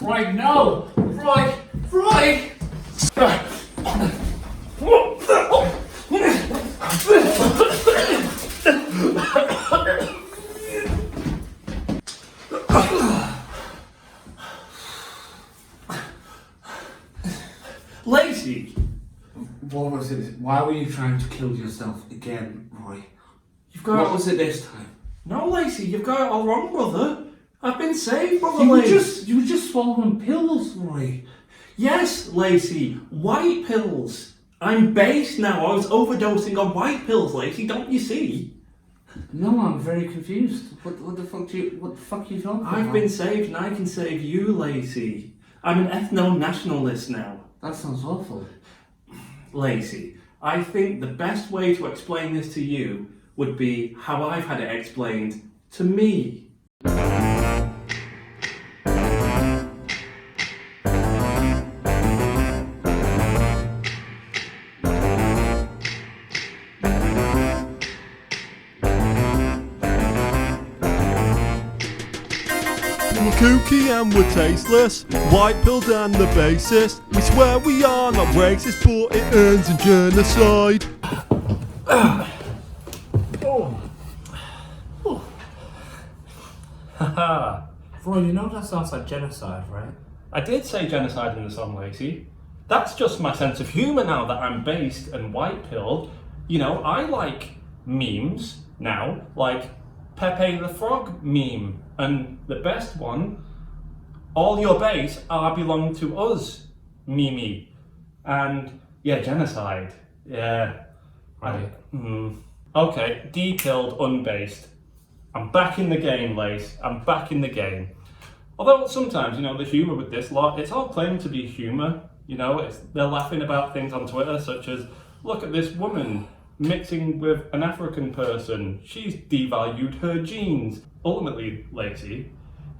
Right, no! Right! Right! Lazy! What was it? Why were you trying to kill yourself again, Roy? What was it this time? No, Lacey, you've got it all wrong, brother. I've been saved, brother. You were Lacey. just swallowing pills, Roy. Yes, Lacey, white pills. I'm based now. I was overdosing on white pills, Lacey. Don't you see? No, I'm very confused. What the fuck are you talking about? I've been saved, and I can save you, Lacey. I'm an ethno-nationalist now. That sounds awful. Lacey, I think the best way to explain this to you would be how I've had it explained to me. We're kooky and we're tasteless, white pilled and the bassist. We swear we are not racist, but it earns in genocide. Haha. Roy, you know that sounds like genocide, right? I did say genocide in the song, Lacey. That's just my sense of humour now that I'm based and white-pilled. You know, I like memes now, like Pepe the Frog meme, and the best one, all your base are belong to us, Mimi. And, yeah, genocide. Yeah. Right. Okay, de-pilled, unbased. I'm back in the game, Lace. I'm back in the game. Although sometimes, you know, the humour with this lot, it's all claimed to be humour. You know, they're laughing about things on Twitter such as, look at this woman mixing with an African person. She's devalued her genes. Ultimately, Lacey,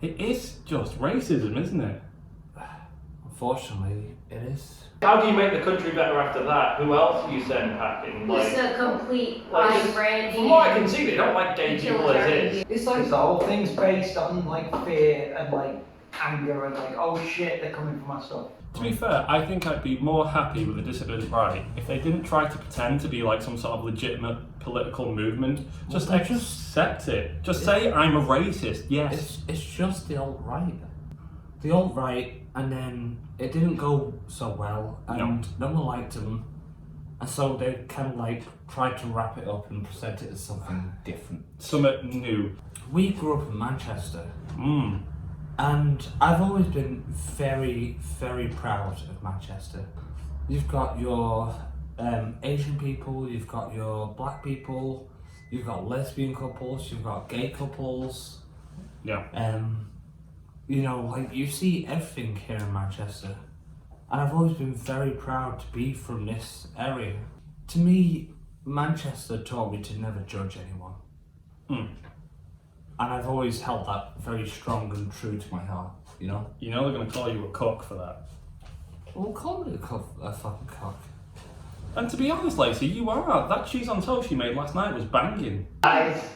it is just racism, isn't it? Unfortunately, it is. How do you make the country better after that? Who else do you send packing? It's a complete like, hybrid. from what I can see, they don't like gay people as is. It's like the whole thing's based on like fear and like anger and like, oh shit, they're coming for my stuff. To be fair, I think I'd be more happy with the dissident right if they didn't try to pretend to be like some sort of legitimate political movement. Just accept it. Just say I'm a racist, yes. It's just the alt-right. The alt-right, and then it didn't go so well, and no one liked them, and so they kind of like tried to wrap it up and present it as something different. Something new. We grew up in Manchester, and I've always been very, very proud of Manchester. You've got your Asian people, you've got your black people, you've got lesbian couples, you've got gay couples. Yeah. You know, like, you see everything here in Manchester. And I've always been very proud to be from this area. To me, Manchester taught me to never judge anyone. And I've always held that very strong and true to my heart, you know? You know they're going to call you a cock for that. Well, call me a fucking cock. And to be honest, Lacey, you are. That cheese on toast you made last night was banging.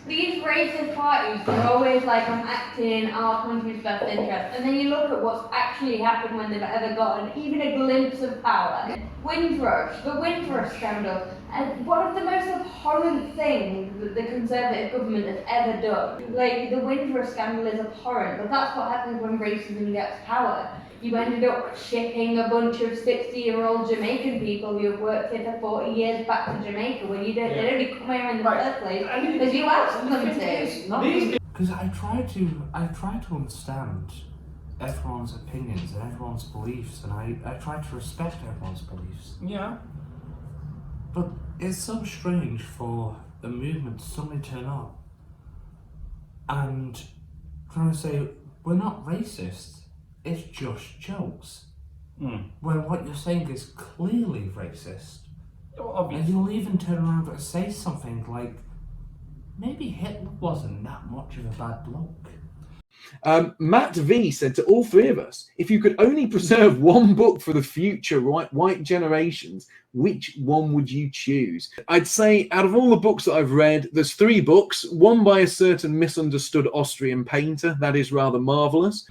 These racist parties are always like, I'm acting in our country's best interest, and then you look at what's actually happened when they've ever gotten even a glimpse of power. Windrush, the Windrush scandal, and one of the most abhorrent things that the Conservative government has ever done. Like, the Windrush scandal is abhorrent, but that's what happens when racism gets power. You ended up shipping a bunch of 60-year-old Jamaican people who have worked here for 40 years back to Jamaica when they don't even come here in the first place because you asked them to. Because I try to understand everyone's opinions and everyone's beliefs, and I try to respect everyone's beliefs. Yeah. But it's so strange for a movement to suddenly turn up and trying to say, we're not racist, it's just jokes. When what you're saying is clearly racist. Well, and you'll even turn around and say something like, maybe Hitler wasn't that much of a bad bloke. Matt V said to all three of us, if you could only preserve one book for the future white generations, which one would you choose? I'd say out of all the books that I've read, there's 3 books, one by a certain misunderstood Austrian painter that is rather marvellous.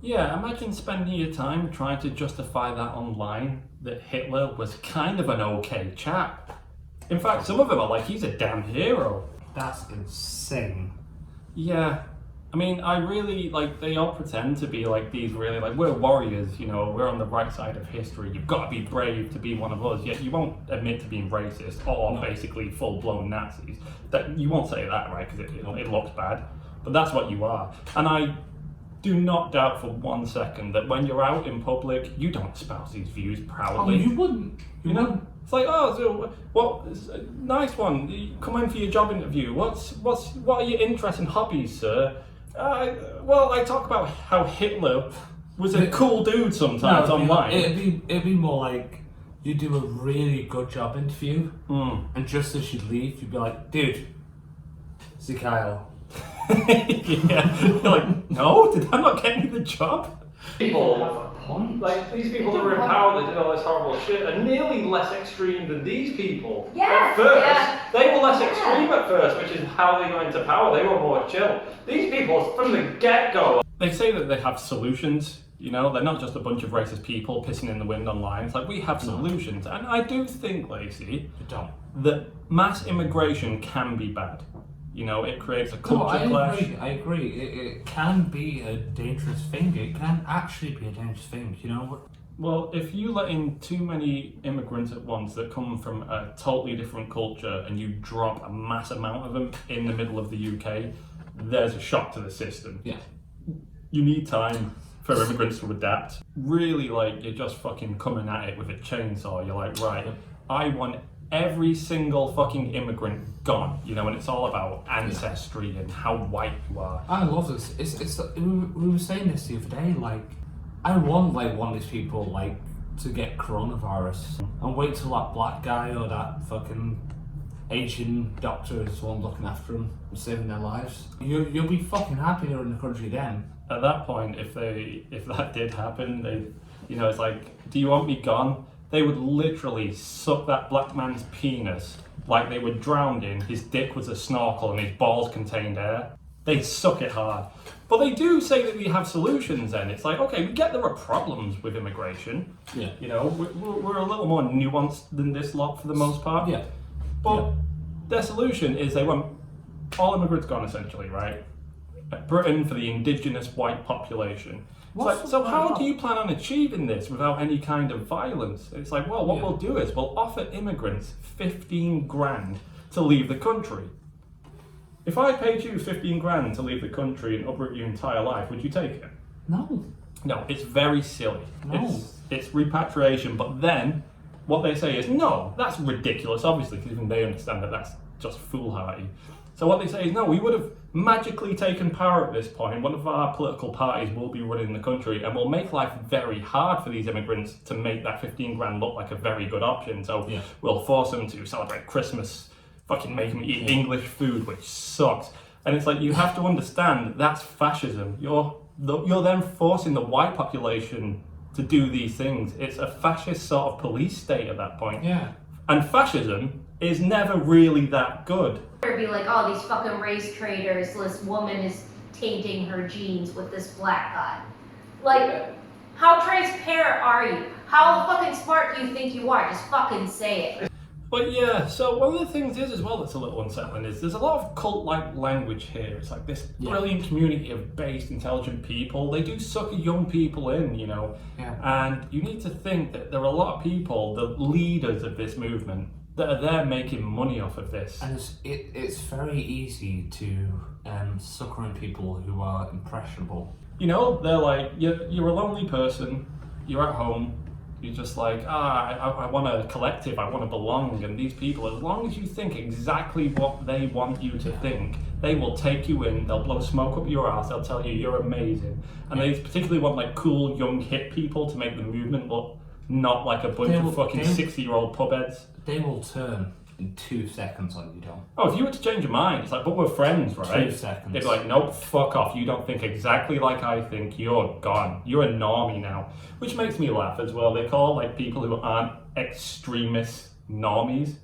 Yeah, imagine spending your time trying to justify that online, that Hitler was kind of an okay chap. In fact, some of them are like, he's a damn hero. That's insane. Yeah, I mean, I really, like, they all pretend to be like these really, like, we're warriors, you know, we're on the right side of history, you've got to be brave to be one of us, yet you won't admit to being racist or basically full-blown Nazis. That you won't say that, right, because it looks bad, but that's what you are. And I do not doubt for 1 second that when you're out in public, you don't espouse these views proudly. Oh, you wouldn't. You know? It's like, oh, so what? Nice one. You come in for your job interview. What are your interests and hobbies, sir? Well, I talk about how Hitler was a cool dude sometimes online. It'd be more like you do a really good job interview, and just as you leave, you'd be like, dude, it's Kyle. Yeah, you're like, no, did that not get me the job? People have a point. Like, these people that were in power that did all this horrible shit are nearly less extreme than these people. Yeah, At first, yeah. they were less extreme at first, which is how they got into power. They were more chill. These people, from the get-go, they say that they have solutions. You know, they're not just a bunch of racist people pissing in the wind online. It's like, we have solutions. And I do think, Lacey, that mass immigration can be bad. You know, it creates a culture clash. I agree. It can be a dangerous thing. It can actually be a dangerous thing, you know? Well, if you let in too many immigrants at once that come from a totally different culture and you drop a mass amount of them in the middle of the UK, there's a shock to the system. Yeah. You need time for immigrants to adapt. Really, like, you're just fucking coming at it with a chainsaw. You're like, right, I want every single fucking immigrant gone, you know, and it's all about ancestry and how white you are. I love this. We were saying this the other day, like, I want, like, one of these people, like, to get coronavirus and wait till that black guy or that fucking Asian doctor is the one looking after them and saving their lives. You'll be fucking happier in the country then. At that point, if that did happen, they, you know, it's like, do you want me gone? They would literally suck that black man's penis like they were drowned in. His dick was a snorkel and his balls contained air. They'd suck it hard. But they do say that we have solutions then. It's like, okay, we get there are problems with immigration. Yeah. You know, we're a little more nuanced than this lot for the most part. Yeah. But their solution is they want all immigrants gone essentially, right? Britain for the indigenous white population. Like, so how do you plan on achieving this without any kind of violence? It's like, well, what we'll do is we'll offer immigrants 15 grand to leave the country. If I paid you 15 grand to leave the country and uproot your entire life, would you take it? No. No, it's very silly. No. It's repatriation, but then what they say is, no, that's ridiculous, obviously, because even they understand that that's just foolhardy. So what they say is, no, we would have magically taken power at this point. One of our political parties will be running the country and will make life very hard for these immigrants to make that 15 grand look like a very good option. So we'll force them to celebrate Christmas, fucking make them eat English food, which sucks. And it's like, you have to understand that's fascism. You're then forcing the white population to do these things. It's a fascist sort of police state at that point. Yeah. And fascism is never really that good. Or be like, oh, these fucking race traitors, this woman is tainting her genes with this black guy. Like, how transparent are you? How fucking smart do you think you are? Just fucking say it. But yeah, so one of the things is as well that's a little unsettling is there's a lot of cult-like language here. It's like this brilliant community of based, intelligent people. They do suck young people in, you know. Yeah. And you need to think that there are a lot of people, the leaders of this movement, that are there making money off of this. And it's very easy to sucker in people who are impressionable. You know, they're like, you're a lonely person, you're at home, you're just like, I want a collective, I want to belong, and these people, as long as you think exactly what they want you to think, they will take you in, they'll blow smoke up your ass, they'll tell you you're amazing. And they particularly want like cool, young, hip people to make the movement look not like a bunch of fucking 60-year-old pub heads. They will turn in 2 seconds on you, Dom. Oh, if you were to change your mind, it's like, but we're friends, right? 2 seconds. They'd be like, nope, fuck off. You don't think exactly like I think. You're gone. You're a normie now. Which makes me laugh as well. They call like people who aren't extremist normies.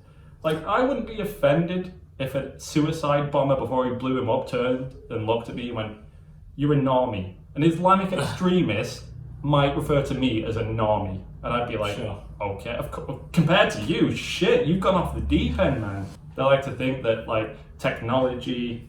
Like, I wouldn't be offended if a suicide bomber before he blew him up turned and looked at me and went, you're a normie. An Islamic extremist might refer to me as a normie, and I'd be like, Sure. okay, compared to you, shit, you've gone off the deep end, man. They like to think that like technology,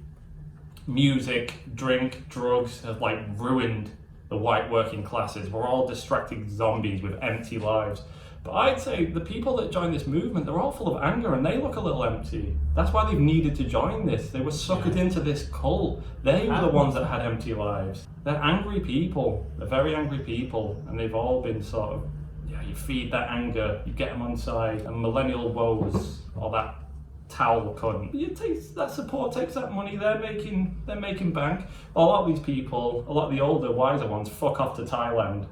music, drink, drugs have like ruined the white working classes. We're all distracted zombies with empty lives. But I'd say the people that join this movement, they're all full of anger and they look a little empty. That's why they've needed to join this. They were suckered into this cult. They were the ones that had empty lives. They're angry people. They're very angry people. And they've all been sort of, you feed that anger, you get them on side, and millennial woes, or that towel cunt. You take that support, takes that money, they're making bank. A lot of these people, a lot of the older, wiser ones, fuck off to Thailand.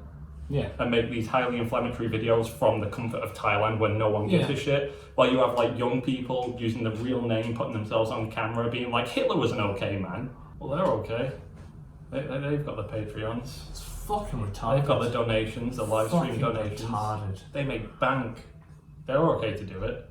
Yeah. And make these highly inflammatory videos from the comfort of Thailand where no one gives a shit. While you have like young people using the real name, putting themselves on camera, being like, Hitler was an okay man. Well, they're okay. They've got the Patreons. It's fucking retarded. They've got the donations, the live stream Fucking donations. retarded. They make bank. They're okay to do it.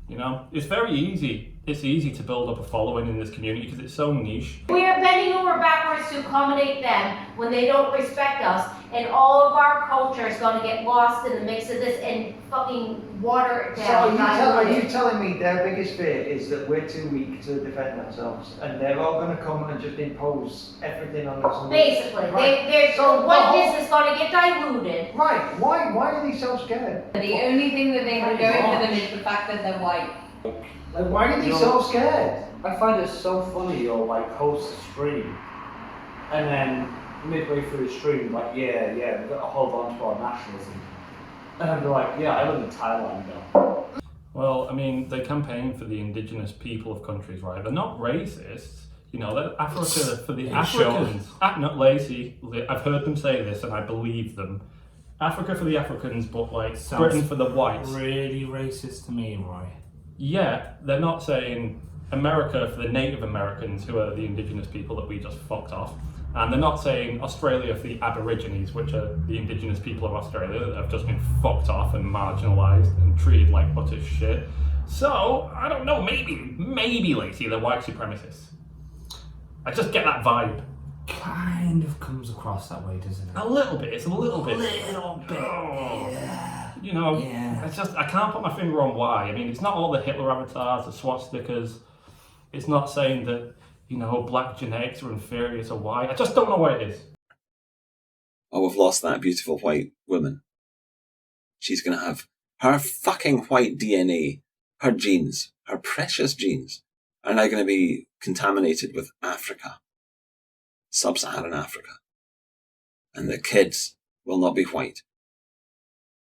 You know, it's very easy. It's easy to build up a following in this community because it's so niche. We are bending over backwards to accommodate them when they don't respect us, and all of our culture is going to get lost in the mix of this and fucking water it So down. are you telling me their biggest fear is that we're too weak to defend ourselves, and they're all going to come and just impose everything on us? Basically, Right. So oneness is going to get diluted. Right. Why are they so scared? The only thing that they have going for them is the fact that they're white. Like, why are they so scared? I find it so funny, you'll like host a stream, and then midway through the stream, like, yeah, we've got to hold on to our nationalism. And I'd be like, yeah, I live in Thailand now. Well, I mean, they campaign for the indigenous people of countries, right? They're not racists. You know, they're Africa for the Africans. Not lazy. I've heard them say this and I believe them. Africa for the Africans, but like Britain for the whites. Really racist to me, Roy. Yeah, they're not saying America for the Native Americans, who are the indigenous people that we just fucked off. And they're not saying Australia for the Aborigines, which are the indigenous people of Australia that have just been fucked off and marginalised and treated like utter shit. So, I don't know, maybe Lacey, they're white supremacists. I just get that vibe. Kind of comes across that way, doesn't it? A little bit, it's a little bit. Oh. Yeah. You know, Yeah. I can't put my finger on why. I mean, it's not all the Hitler avatars, the swastikas. It's not saying that, you know, black genetics are inferior to white. I just don't know what it is. Oh, we've lost that beautiful white woman. She's going to have her fucking white DNA, her genes, her precious genes, are now going to be contaminated with Africa, sub-Saharan Africa. And the kids will not be white.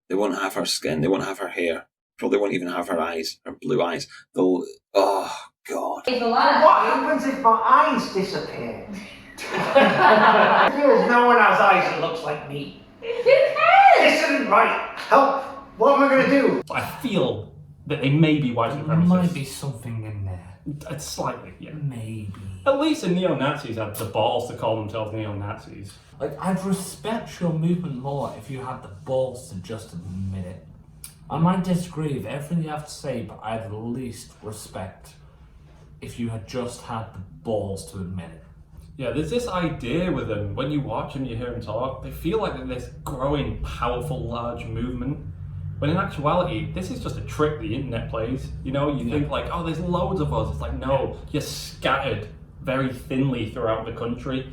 They won't have her skin, they won't have her hair, probably won't even have her eyes, her blue eyes. They'll, oh God. There's a What lot of happens if my eyes disappear? There's no one has eyes that looks like me. Who cares? This isn't right. Help! What am I going to do? I feel that they may be white There supremacists. might be something in there. It's slightly, yeah. Maybe. At least the neo-Nazis had the balls to call themselves neo-Nazis. Like, I'd respect your movement more if you had the balls to just admit it. I might disagree with everything you have to say, but I'd at least respect if you had just had the balls to admit it. Yeah, there's this idea with them, when you watch them, you hear them talk, they feel like they're this growing, powerful, large movement. When in actuality, this is just a trick the internet plays. You know, you think like, oh, there's loads of us. It's like, no, you're scattered very thinly throughout the country.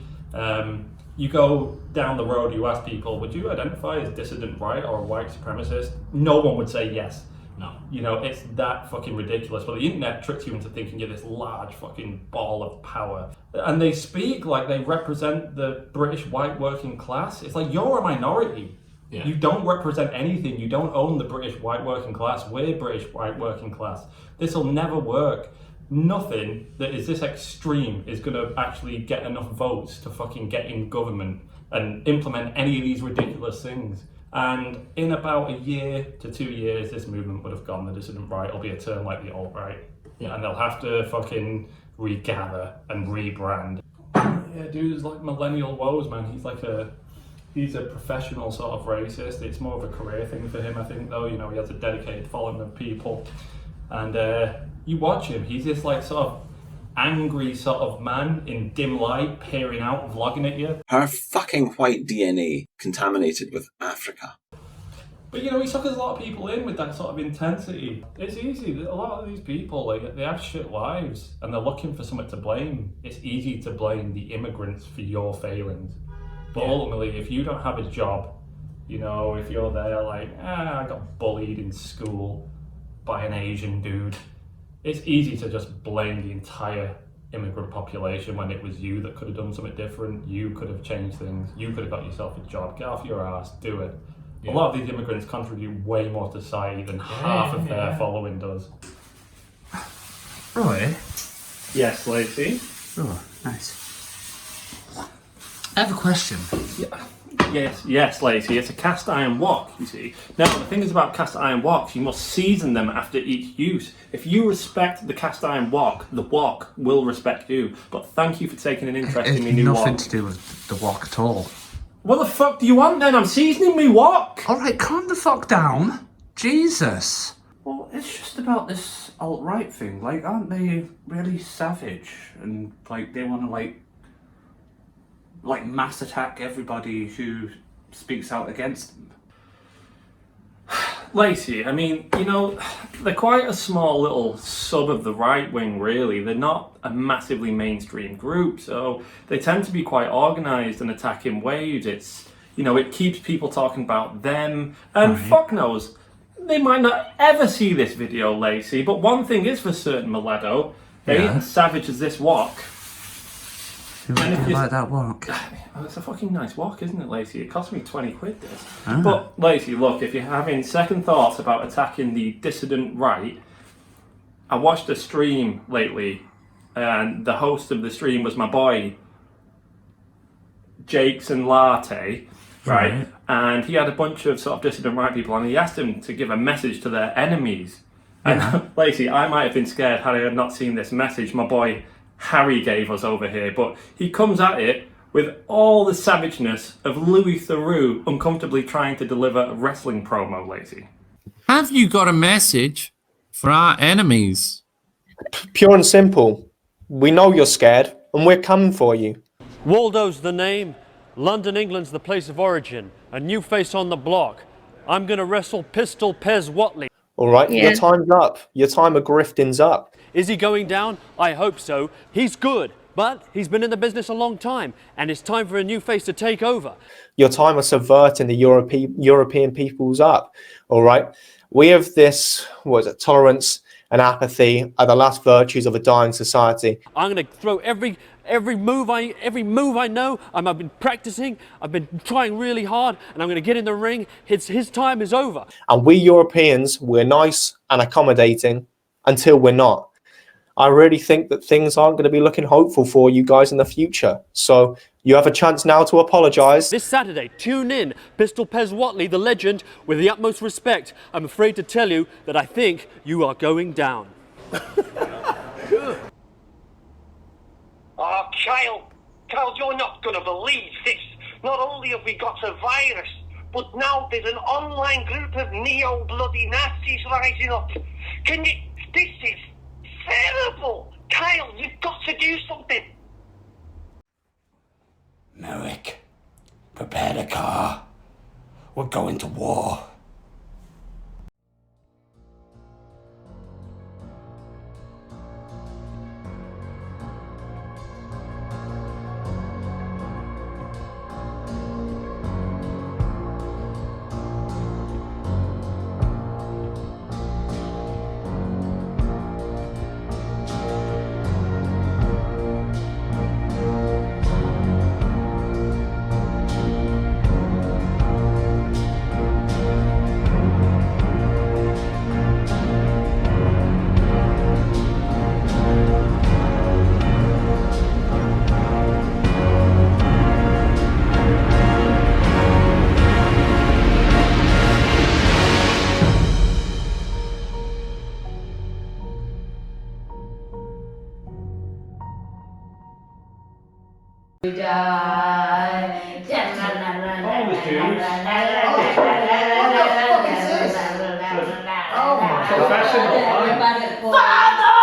You go down the road, you ask people, would you identify as dissident right or a white supremacist? No one would say yes. No. You know, it's that fucking ridiculous. But the internet tricks you into thinking you're this large fucking ball of power. And they speak like they represent the British white working class. It's like, you're a minority. Yeah. You don't represent anything. You don't own the British white working class. We're British white working class. This will never work. Nothing that is this extreme is going to actually get enough votes to fucking get in government and implement any of these ridiculous things. And in about a year to 2 years, this movement would have gone. The dissident right will be a term like the alt-right. Yeah. And they'll have to fucking regather and rebrand. Yeah, dude's like millennial woes, man. He's a professional sort of racist. It's more of a career thing for him, I think, though. You know, he has a dedicated following of people. And you watch him, he's this like sort of angry sort of man in dim light peering out, vlogging at you. Her fucking white DNA contaminated with Africa. But you know, he suckers a lot of people in with that sort of intensity. It's easy. A lot of these people, like, they have shit lives and they're looking for something to blame. It's easy to blame the immigrants for your failings. But ultimately, if you don't have a job, you know, if you're there like, I got bullied in school by an Asian dude, it's easy to just blame the entire immigrant population when it was you that could have done something different. You could have changed things. You could have got yourself a job. Get off your ass, do it. A lot of these immigrants contribute way more to society than half of their following does. Roy? Yes, Lacey? Oh, nice. I have a question. Yes, Lacey. It's a cast iron wok, you see. Now, the thing is about cast iron woks, you must season them after each use. If you respect the cast iron wok, the wok will respect you. But thank you for taking an interest in me new wok. It's nothing to do with the wok at all. What the fuck do you want then? I'm seasoning me wok! Alright, calm the fuck down. Jesus. Well, it's just about this alt-right thing. Like, aren't they really savage? And, like, they want to, like mass attack everybody who speaks out against them. Lacey, I mean, you know, they're quite a small little sub of the right wing, really. They're not a massively mainstream group, so they tend to be quite organised and attack in waves. It's, you know, it keeps people talking about them, and fuck knows, they might not ever see this video, Lacey, but one thing is for certain, Miledo, they ain't as savage as this wok. You like that wok? Oh, it's a fucking nice wok, isn't it, Lacey? It cost me 20 quid, this. But, Lacey, look, if you're having second thoughts about attacking the dissident right, I watched a stream lately, and the host of the stream was my boy, Jakes and Latte, right? And he had a bunch of sort of dissident right people, and he asked him to give a message to their enemies. And, Lacey, I might have been scared had I not seen this message my boy Harry gave us over here, but he comes at it with all the savageness of Louis Theroux uncomfortably trying to deliver a wrestling promo, Lacey. Have you got a message for our enemies? Pure and simple. We know you're scared, and we're coming for you. Waldo's the name. London, England's the place of origin. A new face on the block. I'm going to wrestle Pistol Pez Watley. All right, your time's up. Your time of grifting's up. Is he going down? I hope so. He's good, but he's been in the business a long time, and it's time for a new face to take over. Your time of subverting the European peoples up. All right, we have this, tolerance and apathy are the last virtues of a dying society. I'm going to throw every move I know. I've been practicing. I've been trying really hard, and I'm going to get in the ring. His time is over. And we Europeans, we're nice and accommodating until we're not. I really think that things aren't going to be looking hopeful for you guys in the future. So you have a chance now to apologise. This Saturday, tune in. Pistol Pez Watley, the legend, with the utmost respect. I'm afraid to tell you that I think you are going down. Oh, Kyle, you're not going to believe this. Not only have we got a virus, but now there's an online group of neo-bloody Nazis rising up. This is terrible. Kyle, you've got to do something. Merrick, prepare the car. We're going to war. Professional. Father!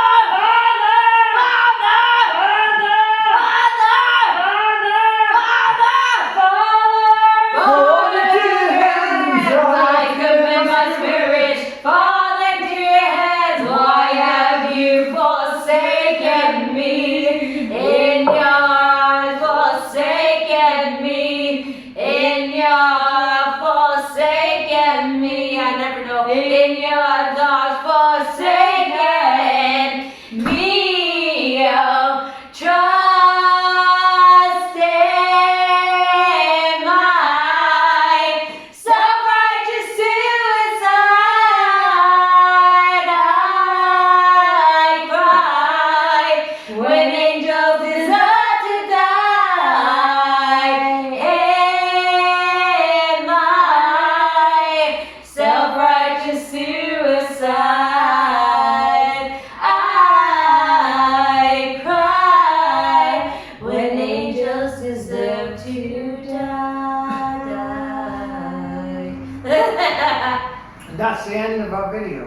you're forsaken me, I never know. In your thoughts forsaken me, oh, trust in my self-righteous suicide. I cry when angels deserve to die. In my self-righteous suicide, I cry when angels deserve to die. And that's the end of our video.